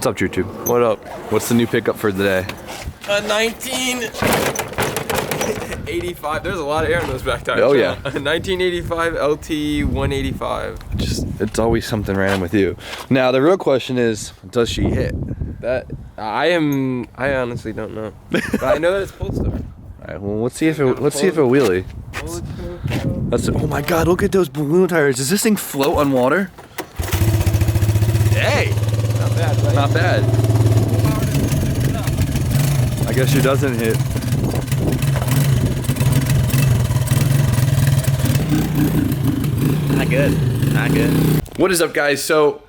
What's up, YouTube? What up? What's the new pickup for today? A 1985. There's a lot of air in those back tires. Oh yeah. A 1985 LT 185. It's always something random with you. Now the real question is, does she hit? That I honestly don't know. But I know that it's pulled stuff. All right. Well, let's see if it wheelie. Oh my God! Look at those balloon tires. Does this thing float on water? Hey. Not bad, right? Not bad. I guess she doesn't hit. Not good. Not good. What is up, guys? So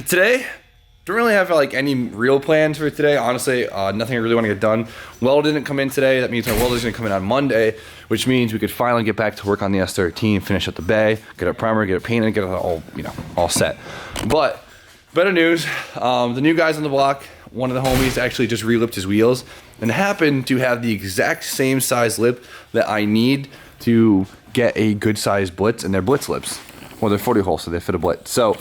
today, don't really have like any real plans for today. Honestly, nothing I really want to get done. Weld didn't come in today. That means my welder's gonna come in on Monday, which means we could finally get back to work on the S13, finish up the bay, get a primer, get it painted, get it all, all set. But better news, the new guys on the block, one of the homies actually just re-lipped his wheels and happened to have the exact same size lip that I need to get a good size blitz, and they're blitz lips. Well, they're 40 hole, so they fit a blitz. So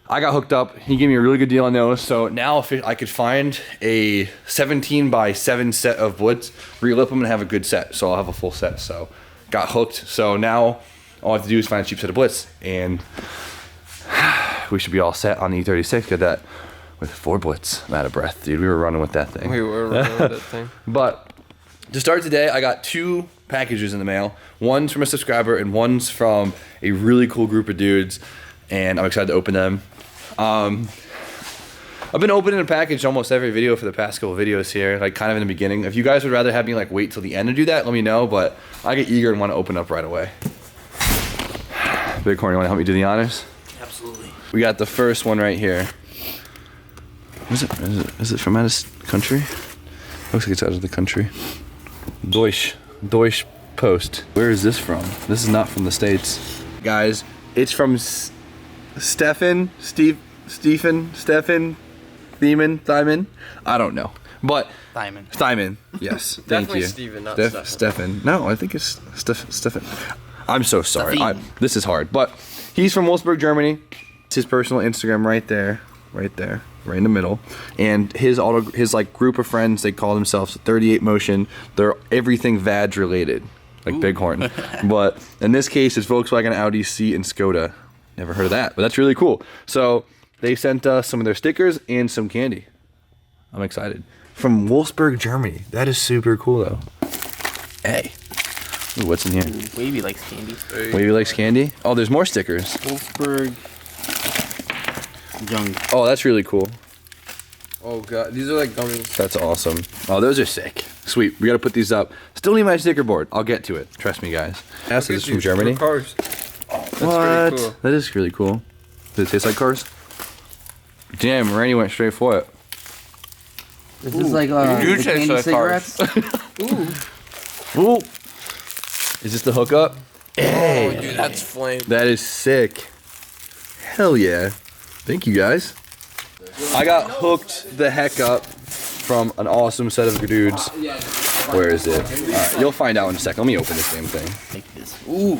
I got hooked up. He gave me a really good deal on those. So now if I could find a 17x7 set of blitz, re-lip them and have a good set. So I'll have a full set. So got hooked. So now all I have to do is find a cheap set of blitz, and we should be all set on the E36. Get that with 4 blitz. I'm out of breath, dude. We were running with that thing. We were running with that thing. But to start today, I got 2 packages in the mail. One's from a subscriber and one's from a really cool group of dudes, and I'm excited to open them. I've been opening a package almost every video for the past couple videos here, like kind of in the beginning. If you guys would rather have me like wait till the end to do that, let me know, but I get eager and want to open up right away. Bighorn, you want to help me do the honors? Absolutely. We got the first one right here. Is it from out of country? Looks like it's out of the country. Deutsch Post. Where is this from? This is not from the States. Guys, it's from Stefan, Thymon. I don't know. But Thymon. Yes. Thank Definitely you. Steven, not Stefan. No, I think it's Stefan. I'm so sorry. This is hard. But he's from Wolfsburg, Germany. It's his personal Instagram right there, right in the middle. And his like group of friends, they call themselves 38 Motion. They're everything VADs related, like Bighorn. But in this case, it's Volkswagen, Audi, C, and Skoda. Never heard of that, but that's really cool. So they sent us some of their stickers and some candy. I'm excited. From Wolfsburg, Germany. That is super cool, though. Hey. Ooh, what's in here? Wavy likes candy. Wavy likes candy? Oh, there's more stickers. Wolfsburg. Young. Oh, that's really cool. Oh god, these are like gummies. That's awesome. Oh, those are sick. Sweet. We gotta put these up. Still need my sticker board. I'll get to it. Trust me, guys. This is from Germany. Cars. What? Really cool. That is really cool. Does it taste like cars? Damn, Randy went straight for it. Is this like the candy cigarettes? Ooh. Is this the hookup? Hey. Oh, dude, that's flame. That is sick. Hell yeah. Thank you, guys. I got hooked the heck up from an awesome set of dudes. Where is it? Alright, you'll find out in a second. Let me open this damn thing. Take this. Ooh.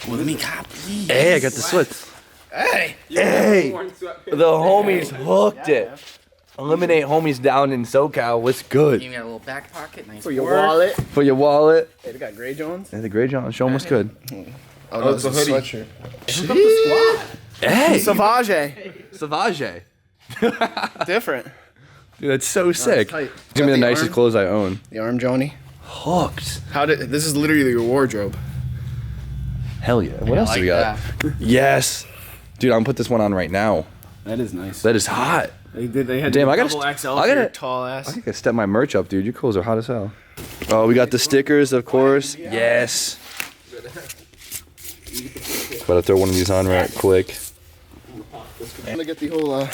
Well, let me copy. Hey, I got the sweats. Hey! Hey! The homies hooked it. Illiminate homies down in SoCal. What's good? You got a little back pocket. Nice For your wallet. For your wallet. Hey, they got Grey Jones. Hey, the Grey John. Show them what's good. Oh, no, it's a this is hoodie. sweatshirt. Hook up the squad. Hey! Savage. Savage. Different. Dude, that's so sick. tight. It's gonna be the nicest clothes I own. The arm, Johnny. Hooked. This is literally your wardrobe. Hell yeah. What else do we got? Yes. Dude, I'm gonna put this one on right now. That is nice. That is hot. They had Damn, I double gotta, XL I for your gotta, tall ass. I gotta step my merch up, dude. Your clothes are hot as hell. Oh, we got the stickers, of course. Yes. Gotta throw one of these on right quick. I'm gonna get the whole,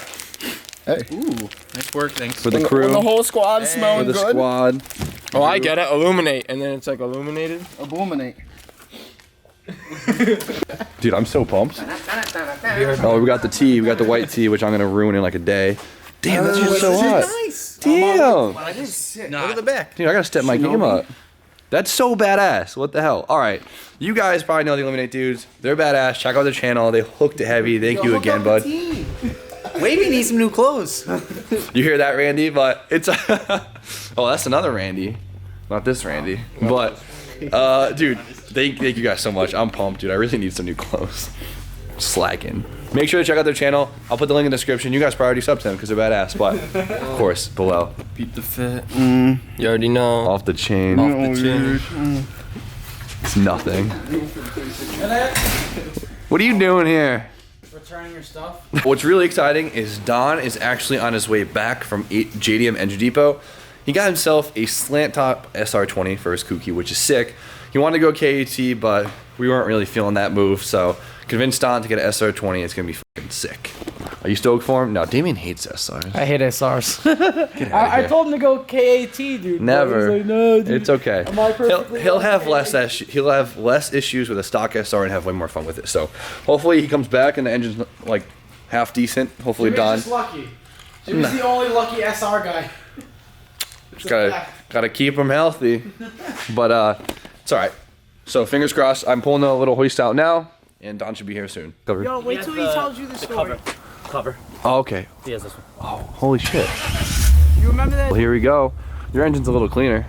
hey. Ooh, nice work, thanks. For the crew. When the whole squad smelling For the good. squad. Oh, I get it. Illuminate, and then it's like illuminated. Abominate. Dude, I'm so pumped. Oh, we got the tee. We got the white tee, which I'm gonna ruin in like a day. Damn, that's just so hot. Nice. Damn. That is sick. Nah. Look at the back. Dude, I gotta step my game up. That's so badass. What the hell? All right. You guys probably know the Illiminate dudes. They're badass. Check out their channel. They hooked it heavy. Thank you again, bud. Wavy needs some new clothes. You hear that, Randy? But it's oh, that's another Randy, not this Randy. But dude, thank you guys so much. I'm pumped, dude. I really need some new clothes. Slacking. Make sure to check out their channel. I'll put the link in the description. You guys probably already sub to them because they're badass. But of course, below. Beat the fit. You already know. Off the chain. Off the chain. It's nothing. What are you doing here? Returning your stuff. What's really exciting is Don is actually on his way back from JDM Engine Depot. He got himself a slant top SR20 for his Kooky, which is sick. He wanted to go KAT, but we weren't really feeling that move, so convinced Don to get an SR20. It's gonna be fucking sick. Are you stoked for him? No, Damien hates SRs. I hate SRs. I told him to go KAT, dude. Never. Like, no, dude. It's okay. He'll have less issues with a stock SR and have way more fun with it. So hopefully he comes back and the engine's like half decent. Hopefully Jimmy's Don. just lucky. Jimmy's the only lucky SR guy. Just gotta keep him healthy. But it's all right. So fingers crossed. I'm pulling the little hoist out now, and Don should be here soon. Cover. Yo, wait till he tells you the story. Cover. Oh, okay. He has this one. Oh, holy shit. You remember that? Well, here we go. Your engine's a little cleaner.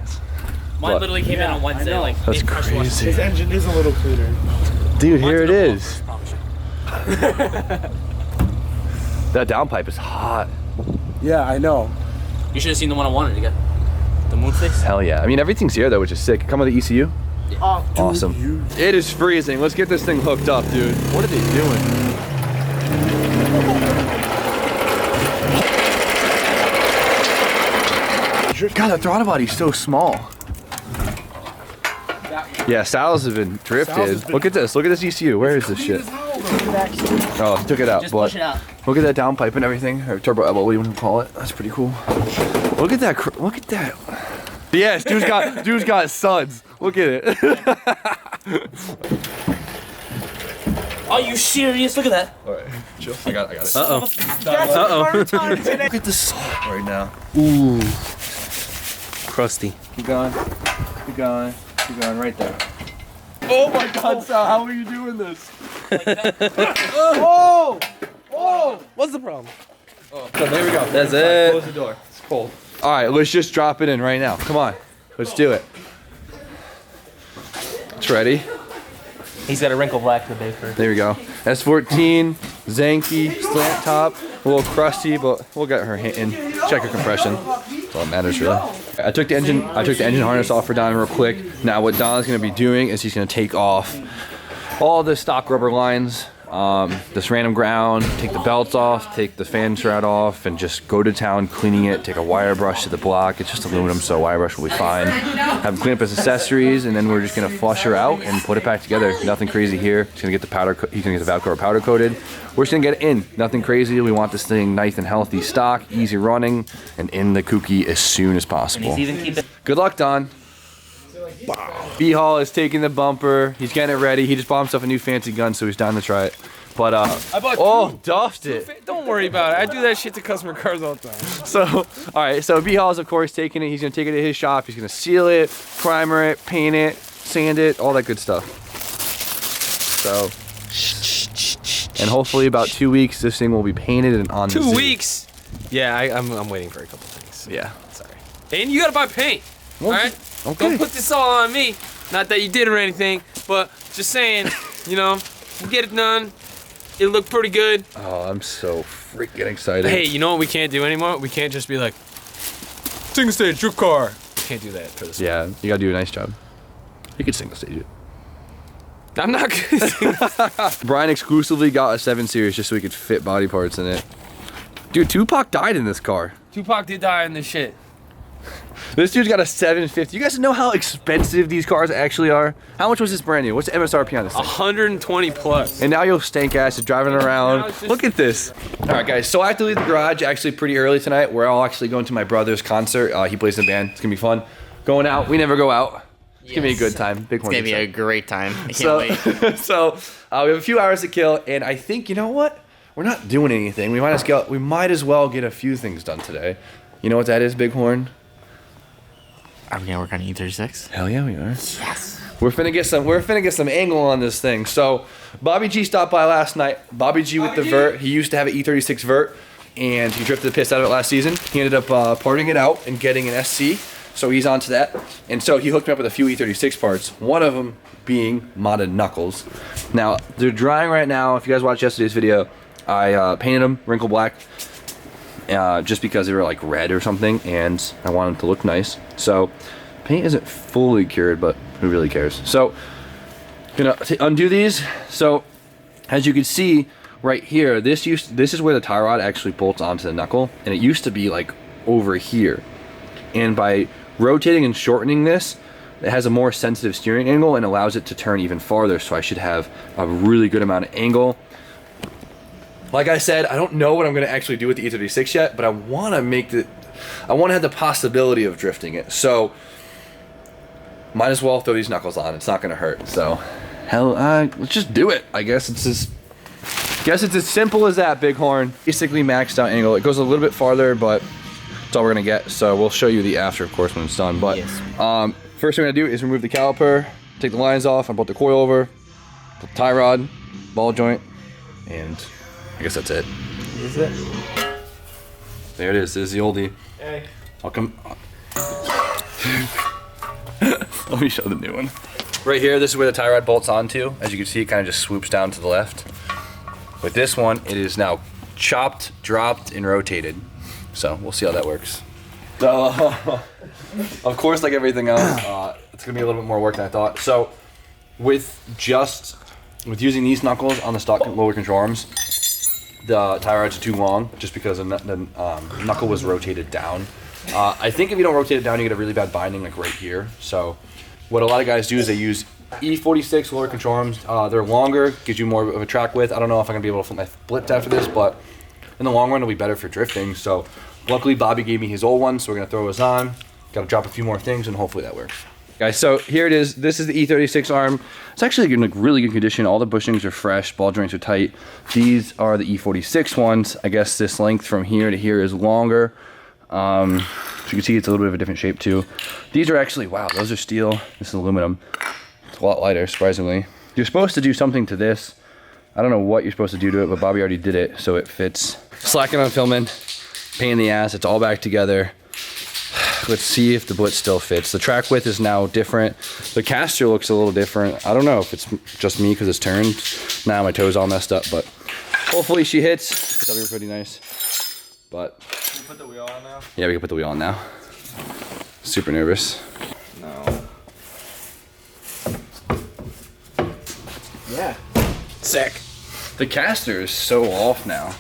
Mine literally came in on Wednesday. Like, That's they pressure washed crazy. His engine is a little cleaner. Dude, Mine's here it no is. problem, I That downpipe is hot. Yeah, I know. You should have seen the one I wanted to get. The moon face. Hell yeah. I mean, everything's here though, which is sick. Come with the ECU. Oh, dude, Awesome. It is freezing. Let's get this thing hooked up, dude. What are they doing? God, that throttle body's so small. Yeah, saddles have been drifted. Look at this. Look at this ECU. Where is this shit? Oh, he took it out. Just But push it out. look at that downpipe and everything. Or turbo elbow, what do you want to call it? That's pretty cool. Look at that. Look at that. Yes, dude's got suds. Look at it. Are you serious? Look at that. All right, chill. I got it. Uh-oh. Look Look at the salt right now. Ooh. Crusty. Keep going. Keep going. Keep going right there. Oh my God, Sal, how are you doing this? Oh! Oh! What's the problem? So there we go. That's it. Close the door. It's cold. All right, let's just drop it in right now. Come on. Let's do it. It's ready. He's got a wrinkle black today for. There we go. S14, Zanky, slant top, a little crusty, but we'll get her hitting. Check her compression. That's all that matters really. I took the engine harness off for Don real quick. Now what Don's gonna be doing is he's gonna take off all the stock rubber lines, this random ground, take the belts off, take the fan shroud off, and just go to town cleaning it. Take a wire brush to the block. It's just aluminum, so a wire brush will be fine. Have him clean up his accessories, and then we're just gonna flush her out and put it back together. Nothing crazy here. He's gonna get the powder. He's gonna get the Valcor powder coated. We're just gonna get it in. Nothing crazy. We want this thing nice and healthy, stock, easy running, and in the Kooky as soon as possible. He's even keeping. Good luck, Don. B-Hall is taking the bumper. He's getting it ready. He just bought himself a new fancy gun, so he's down to try it. But duffed it. Don't worry about it. I do that shit to customer cars all the time. So, all right. So B-Hall's of course taking it. He's gonna take it to his shop. He's gonna seal it, primer it, paint it, sand it, all that good stuff. So, and hopefully about 2 weeks, this thing will be painted and on the 2 zoo. weeks. Yeah, I'm waiting for a couple things. Yeah. Sorry. And you gotta buy paint. All right. Okay. Don't put this all on me. Not that you did or anything, but just saying. You know, we'll get it done. It looked pretty good. Oh, I'm so freaking excited. Hey, you know what we can't do anymore? We can't just be like, single stage, your car. We can't do that for this. Yeah, you gotta do a nice job. You could single stage it. I'm not gonna sing. Brian exclusively got a 7 Series just so he could fit body parts in it. Dude, Tupac died in this car. Tupac did die in this shit. This dude's got a 750. You guys know how expensive these cars actually are? How much was this brand new? What's the MSRP on this thing? 120 plus. And now you'll stank ass is driving around. Now it's just- Look at this. All right, guys. So I have to leave the garage actually pretty early tonight. We're all actually going to my brother's concert. He plays in a band. It's gonna be fun. Going out. We never go out. It's gonna be a good time. Big horn. It's gonna be a great time. I can't So, wait. so we have a few hours to kill, and I think you know what? We're not doing anything. We might as well get a few things done today. You know what that is, Bighorn? Are we gonna work on E36? Hell yeah, we are. Yes. We're finna get some angle on this thing. So Bobby G stopped by last night. Bobby G with the vert. He used to have an E36 vert. and he drifted the piss out of it last season. He ended up parting it out and getting an SC, so he's onto that. And so he hooked me up with a few E36 parts, one of them being modded Knuckles. Now, they're drying right now. If you guys watched yesterday's video, I painted them wrinkle black just because they were like red or something, and I wanted them to look nice. So paint isn't fully cured, but who really cares? So gonna undo these. So as you can see right here, this is where the tie rod actually bolts onto the knuckle, and it used to be like over here. And by rotating and shortening this, it has a more sensitive steering angle and allows it to turn even farther, so I should have a really good amount of angle. Like I said, I don't know what I'm gonna actually do with the E36 yet, but I wanna have the possibility of drifting it. So might as well throw these knuckles on. It's not gonna hurt. So hell, let's just do it. I guess it's as simple as that, Bighorn. Basically maxed out angle. It goes a little bit farther, but that's all we're gonna get. So we'll show you the after, of course, when it's done. But first thing we're gonna do is remove the caliper, take the lines off, and put the coil over, put the tie rod, ball joint, and I guess that's it. Is it? There it is. There's the oldie. Hey. I'll come. Let me show the new one. Right here, this is where the tie rod bolts onto. As you can see, it kind of just swoops down to the left. With this one, it is now chopped, dropped, and rotated. So we'll see how that works. So, of course, like everything else, it's gonna be a little bit more work than I thought. So, with using these knuckles on the stock lower control arms, the tie rods are too long, just because the knuckle was rotated down. I think if you don't rotate it down, you get a really bad binding, like right here. So, what a lot of guys do is they use E46 lower control arms. They're longer, gives you more of a track width. I don't know if I'm gonna be able to flip my splits after this, but in the long run, it'll be better for drifting. So, luckily, Bobby gave me his old one, so we're gonna throw those on. Gotta drop a few more things, and hopefully that works. Guys, so here it is. This is the E36 arm. It's actually in like really good condition. All the bushings are fresh, ball joints are tight. These are the E46 ones. I guess this length from here to here is longer. So you can see it's a little bit of a different shape too. These are actually, wow, those are steel. This is aluminum. It's a lot lighter, surprisingly. You're supposed to do something to this. I don't know what you're supposed to do to it, but Bobby already did it, so it fits. Slacking on Fitment, pain in the ass. It's all back together. Let's see if the blitz still fits. The track width is now different. The caster looks a little different. I don't know if it's just me because it's turned. Now my toe's all messed up, but hopefully she hits. That'll be pretty nice. But Can we put the wheel on now? yeah, we can put the wheel on now. Super nervous. No. Yeah. Sick. The caster is so off now.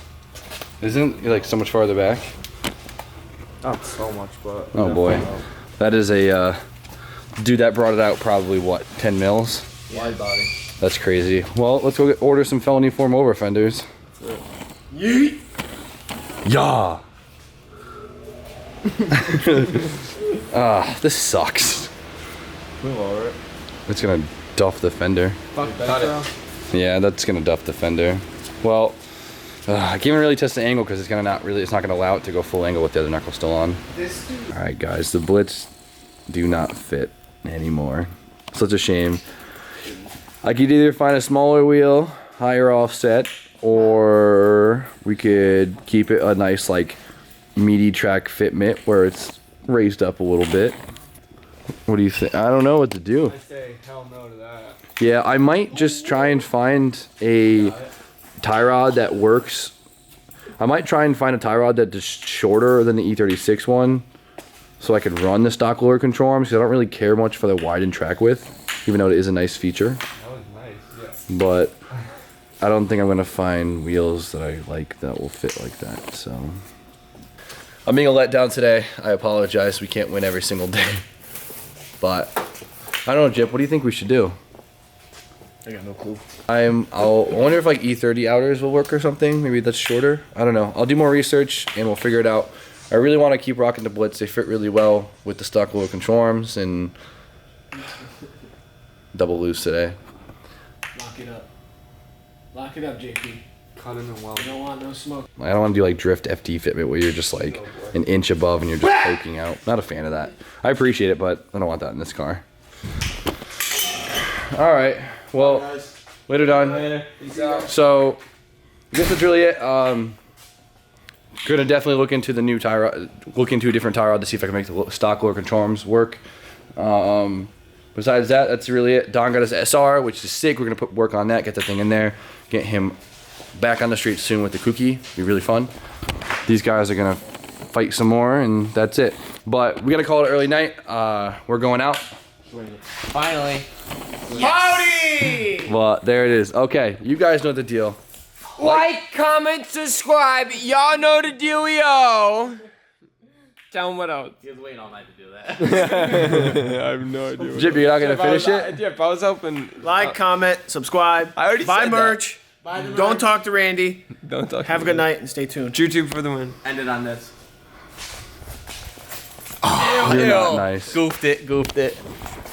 Isn't it like so much farther back? Not so much, but. Oh boy. That is a dude that brought it out probably what, 10 mils? Wide body. That's crazy. Well, let's go order some felony form over fenders. Yeet. Yeah. This sucks. Move over it. It's gonna duff the fender. Fuck that. Yeah, that's gonna duff the fender. Well, I can't even really test the angle because it's not gonna allow it to go full angle with the other knuckle still on. All right, guys, the blitz do not fit anymore. Such a shame. I could either find a smaller wheel, higher offset, or we could keep it a nice like meaty track Fitment where it's raised up a little bit. What do you think? I don't know what to do. I say hell no to that. Yeah, I might just try and find a tie rod that works. I might try and find a tie rod that's shorter than the E36 one, so I could run the stock lower control arms, because I don't really care much for the widened track width, even though it is a nice feature. That was nice, yeah. But I don't think I'm gonna find wheels that I like that will fit like that, so. I'm being a letdown today. I apologize, we can't win every single day. But, I don't know, Jip, what do you think we should do? I got no clue. I wonder if like E30 outers will work or something. Maybe that's shorter. I don't know. I'll do more research and we'll figure it out. I really want to keep rocking the Blitz. They fit really well with the stock lower control arms and double loose today. Lock it up. Lock it up, JP. Cut in the well. You don't want no smoke. I don't want to do like drift FD Fitment where you're just like an inch above and you're just poking out. Not a fan of that. I appreciate it, but I don't want that in this car. All right. Well, later, Don. Later. Peace out. So, I guess that's really it. Gonna definitely look into the new tie rod, look into a different tie rod to see if I can make the stock lower control arms work. Besides that, that's really it. Don got his SR, which is sick. We're gonna put work on that, get the thing in there, get him back on the street soon with the cookie. Be really fun. These guys are gonna fight some more, and that's it. But we gotta call it early night. We're going out. Finally. Howdy! Well, there it is. Okay, you guys know the deal. Like, comment, subscribe. Y'all know the dealio. Tell them what else. He was waiting all night to do that. I have no idea. Jip, you're not gonna finish it? Jip, I was hoping. Like, comment, subscribe. I already buy said merch. Don't talk to Randy. Don't talk. Have a good night and stay tuned. YouTube for the win. End it on this. You're not nice. Goofed it.